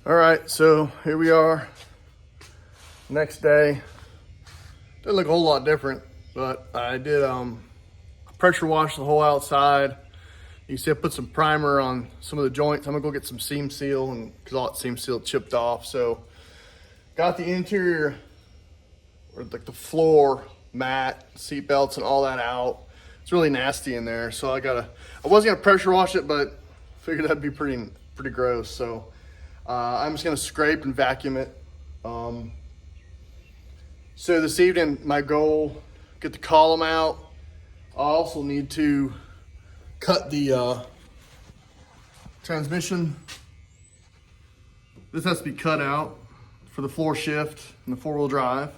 All right, so here we are, next day. Didn't look a whole lot different, but I did pressure wash the whole outside. You see I put some primer on some of the joints. I'm gonna go get some seam seal, and because all that seam seal chipped off. So got the interior, or like the floor mat, seat belts and all that out. It's really nasty in there. So I wasn't gonna pressure wash it, but figured that'd be pretty gross. So I'm just gonna scrape and vacuum it. So this evening, my goal, get the column out. I also need to cut the transmission. This has to be cut out for the floor shift and the 4-wheel drive.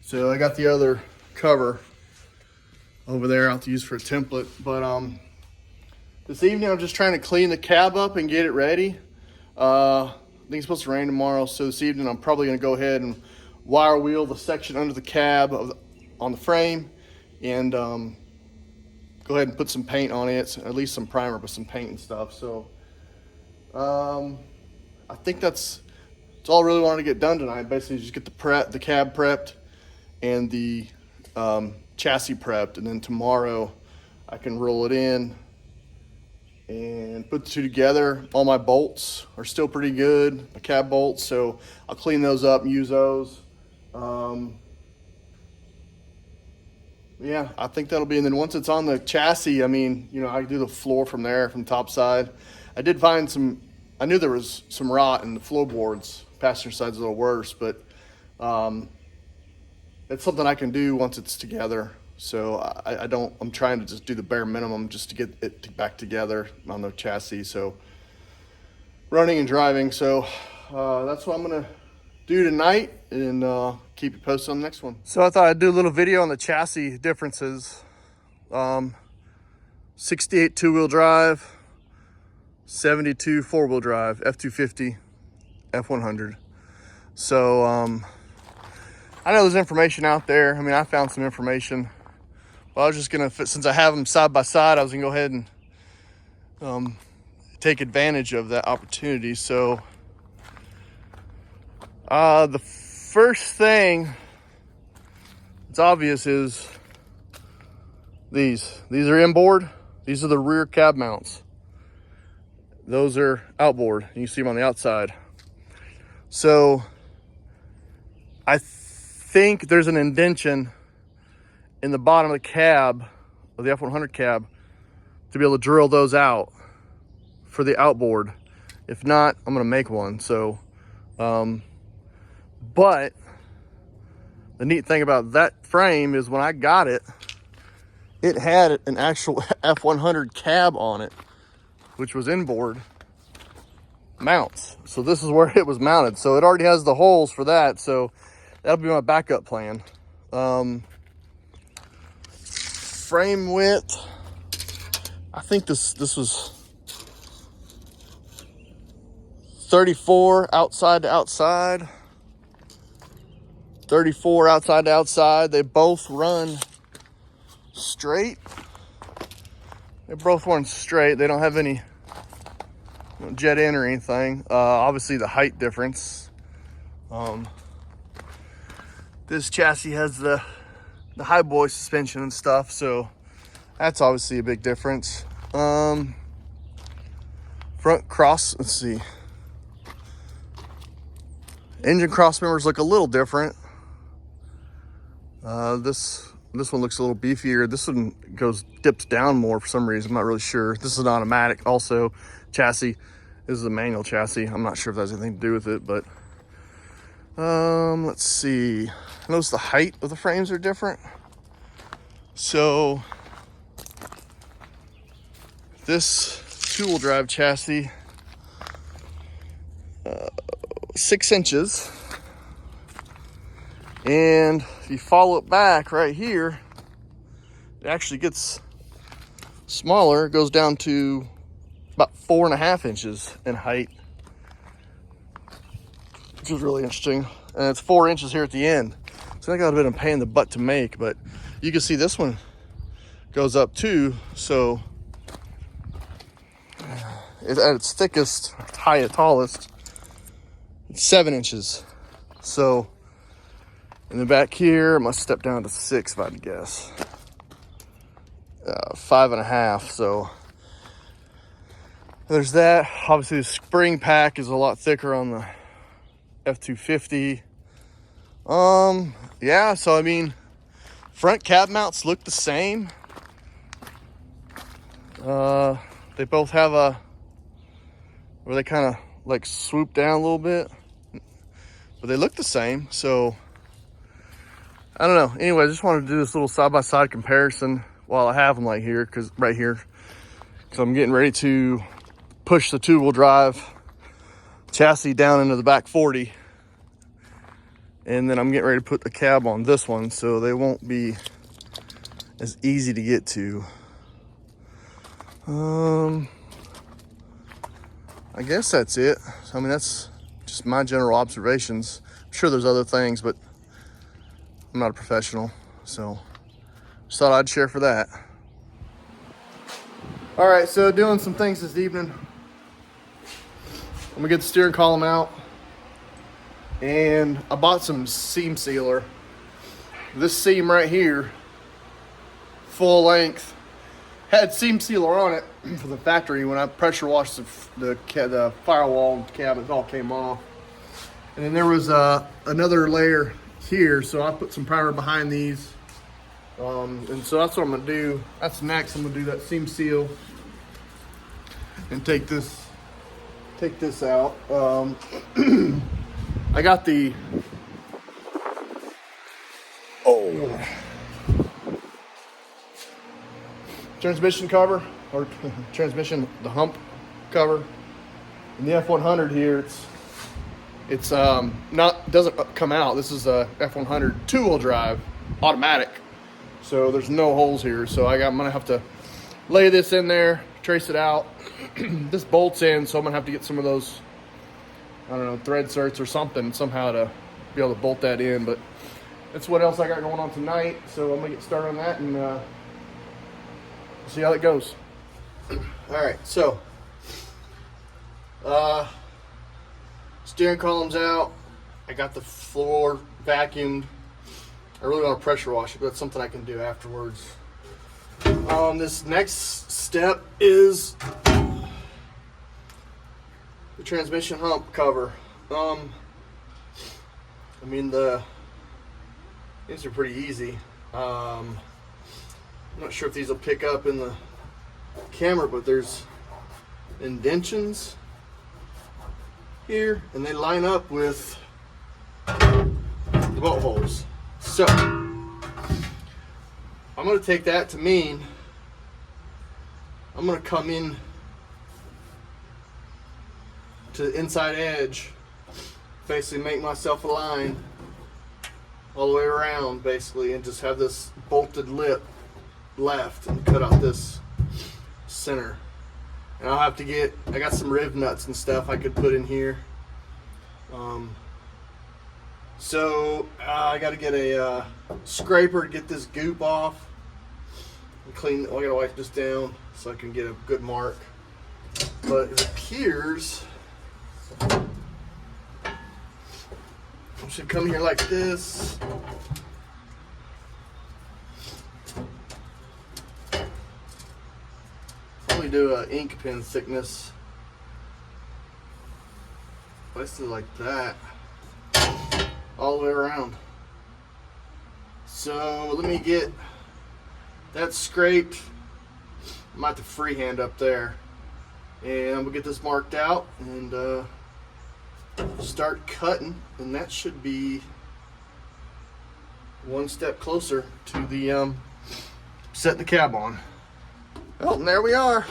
So I got the other cover over there I'll have to use for a template. But this evening, I'm just trying to clean the cab up and get it ready. I think it's supposed to rain tomorrow, so this evening I'm probably going to go ahead and wire wheel the section under the cab on the frame, and go ahead and put some paint on it, at least some primer, but some paint and stuff. So I think that's all I really wanted to get done tonight. Basically, just get the cab prepped and the chassis prepped, and then tomorrow I can roll it in and put the two together. All my bolts are still pretty good, my cab bolts, so I'll clean those up and use those. Yeah, I think that'll be, and then once it's on the chassis, I mean, you know, I can do the floor from there, from top side. I did find I knew there was some rot in the floorboards. Passenger side's a little worse, but it's something I can do once it's together. So I'm trying to just do the bare minimum just to get it back together on the chassis. So running and driving. So that's what I'm gonna do tonight, and keep you posted on the next one. So I thought I'd do a little video on the chassis differences. 68 2-wheel drive, 72 4-wheel drive, F250, F100. So I know there's information out there. I mean, I found some information. Well, I was just gonna, since I have them side by side, I was gonna go ahead and take advantage of that opportunity. So the first thing that's obvious is these are inboard. These are the rear cab mounts. Those are outboard. You can see them on the outside. So I think there's an indentation in the bottom of the cab, of the F100 cab, to be able to drill those out for the outboard. If not, I'm gonna make one. So, but the neat thing about that frame is when I got it, it had an actual F100 cab on it, which was inboard mounts. So this is where it was mounted. So it already has the holes for that. So that'll be my backup plan. Frame width, I think this was 34 outside to outside, 34 outside to outside. They both run straight. They both run straight. They don't have any jet in or anything. Obviously the height difference. This chassis has the high boy suspension and stuff, so that's obviously a big difference. Front cross, let's see. Engine cross members look a little different. This one looks a little beefier. This one dips down more for some reason. I'm not really sure. This is an automatic also chassis. This is a manual chassis. I'm not sure if that has anything to do with it, but let's see. Notice the height of the frames are different. So this 2-wheel drive chassis, 6 inches. And if you follow it back right here, it actually gets smaller. It goes down to about 4.5 inches in height, which is really interesting. And it's 4 inches here at the end. So that got a bit of a pain in the butt to make, but you can see this one goes up too. So at its thickest, tallest, It's 7 inches. So in the back here, I must step down to 6 if I had to guess. 5.5. So there's that. Obviously, the spring pack is a lot thicker on the F250. Yeah. So I mean, front cab mounts look the same. They both have where they kind of like swoop down a little bit, but they look the same. So I don't know. Anyway, I just wanted to do this little side-by-side comparison while I have them right here, because I'm getting ready to push the 2-wheel drive chassis down into the back 40, and then I'm getting ready to put the cab on this one, so they won't be as easy to get to. I guess that's it. I mean, that's just my general observations. I'm sure there's other things, but I'm not a professional, so just thought I'd share for that. All right, so doing some things this evening. I'm gonna get the steering column out, and I bought some seam sealer. This seam right here, full length, had seam sealer on it for the factory. When I pressure washed the firewall cab, it all came off. And then there was another layer here, so I put some primer behind these. And so that's what I'm gonna do. That's next. I'm gonna do that seam seal and take this out. I got the transmission cover, or the hump cover. In the F100 here, it's doesn't come out. This is a F100 2-wheel drive automatic, so there's no holes here. So I'm gonna have to lay this in there, trace it out. This bolts in, so I'm gonna have to get some of those, I don't know, thread certs or something somehow to be able to bolt that in. But that's what else I got going on tonight. So I'm gonna get started on that and see how it goes. All right, so steering column's out. I got the floor vacuumed. I really want to pressure wash it, but that's something I can do afterwards. This next step is the transmission hump cover. I mean, these are pretty easy. I'm not sure if these will pick up in the camera, but there's indentions here, and they line up with the bolt holes. So I'm going to take that to mean I'm going to come in to the inside edge, basically make myself a line all the way around, basically, and just have this bolted lip left and cut out this center. And I'll have to I got some riv nuts and stuff I could put in here. So I got to get a scraper to get this goop off and clean. I got to wipe this down so I can get a good mark. But it appears I should come here like this. Probably do an ink pen thickness. Basically like that. All the way around. So let me get that scraped. I'm at the freehand up there, and we'll get this marked out and start cutting, and that should be one step closer to the setting the cab on. Oh, and there we are.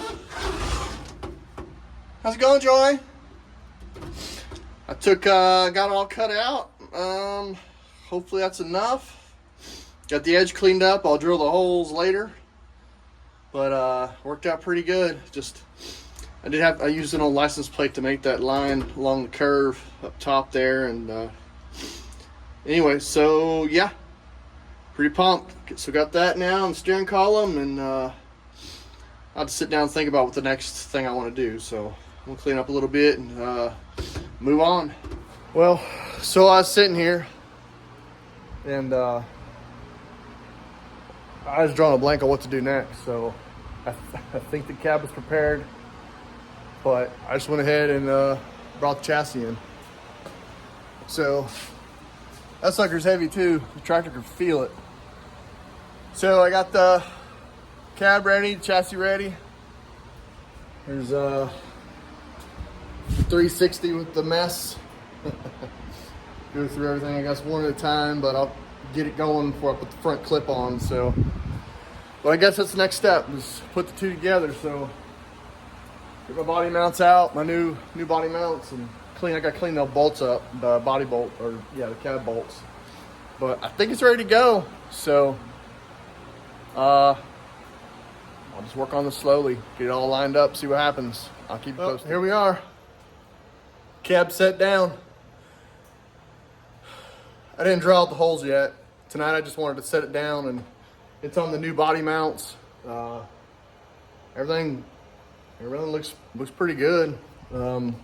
How's it going, Joy? I got it all cut out. Hopefully that's enough. Got the edge cleaned up. I'll drill the holes later. But worked out pretty good. I used an old license plate to make that line along the curve up top there, and anyway, so yeah, pretty pumped. So got that now in the steering column, and I'll have to sit down and think about what the next thing I want to do. So I'm gonna clean up a little bit and move on. Well, so I was sitting here and I was drawing a blank on what to do next. So I think the cab was prepared, but I just went ahead and brought the chassis in. So that sucker's heavy too. The tractor can feel it. So I got the cab ready, the chassis ready. There's 360 with the mess. Go through everything, I guess, one at a time, but I'll get it going before I put the front clip on. So, but I guess that's the next step, is put the two together. So, get my body mounts out, my new body mounts, and clean. I got to clean the bolts up, the body bolt, or yeah, the cab bolts. But I think it's ready to go. So, I'll just work on this slowly, get it all lined up, see what happens. I'll keep it posted. Here we are. Cab set down. I didn't draw out the holes yet. Tonight I just wanted to set it down, and it's on the new body mounts. Everything looks pretty good. Kind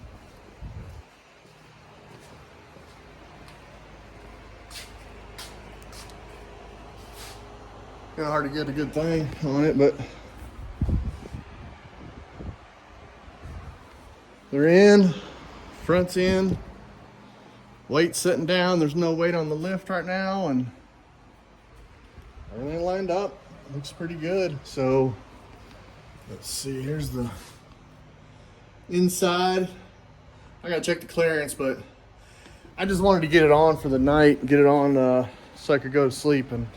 of hard to get a good thing on it, but they're in. Front's in. Weight sitting down. There's no weight on the lift right now, and everything lined up. Looks pretty good. So let's see. Here's the inside. I gotta check the clearance, but I just wanted to get it on for the night. Get it on so I could go to sleep and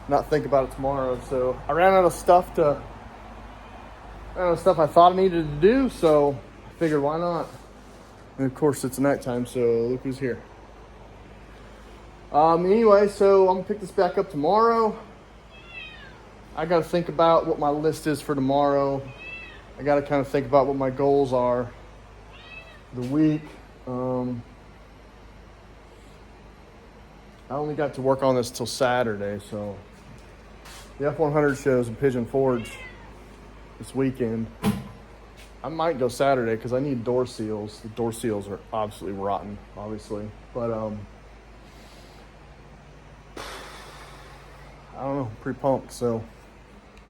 not think about it tomorrow. So I ran out of stuff I thought I needed to do. So I figured, why not? And of course it's nighttime, so look who's here. Anyway, so I'm gonna pick this back up tomorrow. I gotta think about what my list is for tomorrow. I gotta kind of think about what my goals are the week. I only got to work on this till Saturday, so the F100 shows in Pigeon Forge this weekend. I might go Saturday because I need door seals. The door seals are absolutely rotten, obviously. But I don't know, pretty pumped. So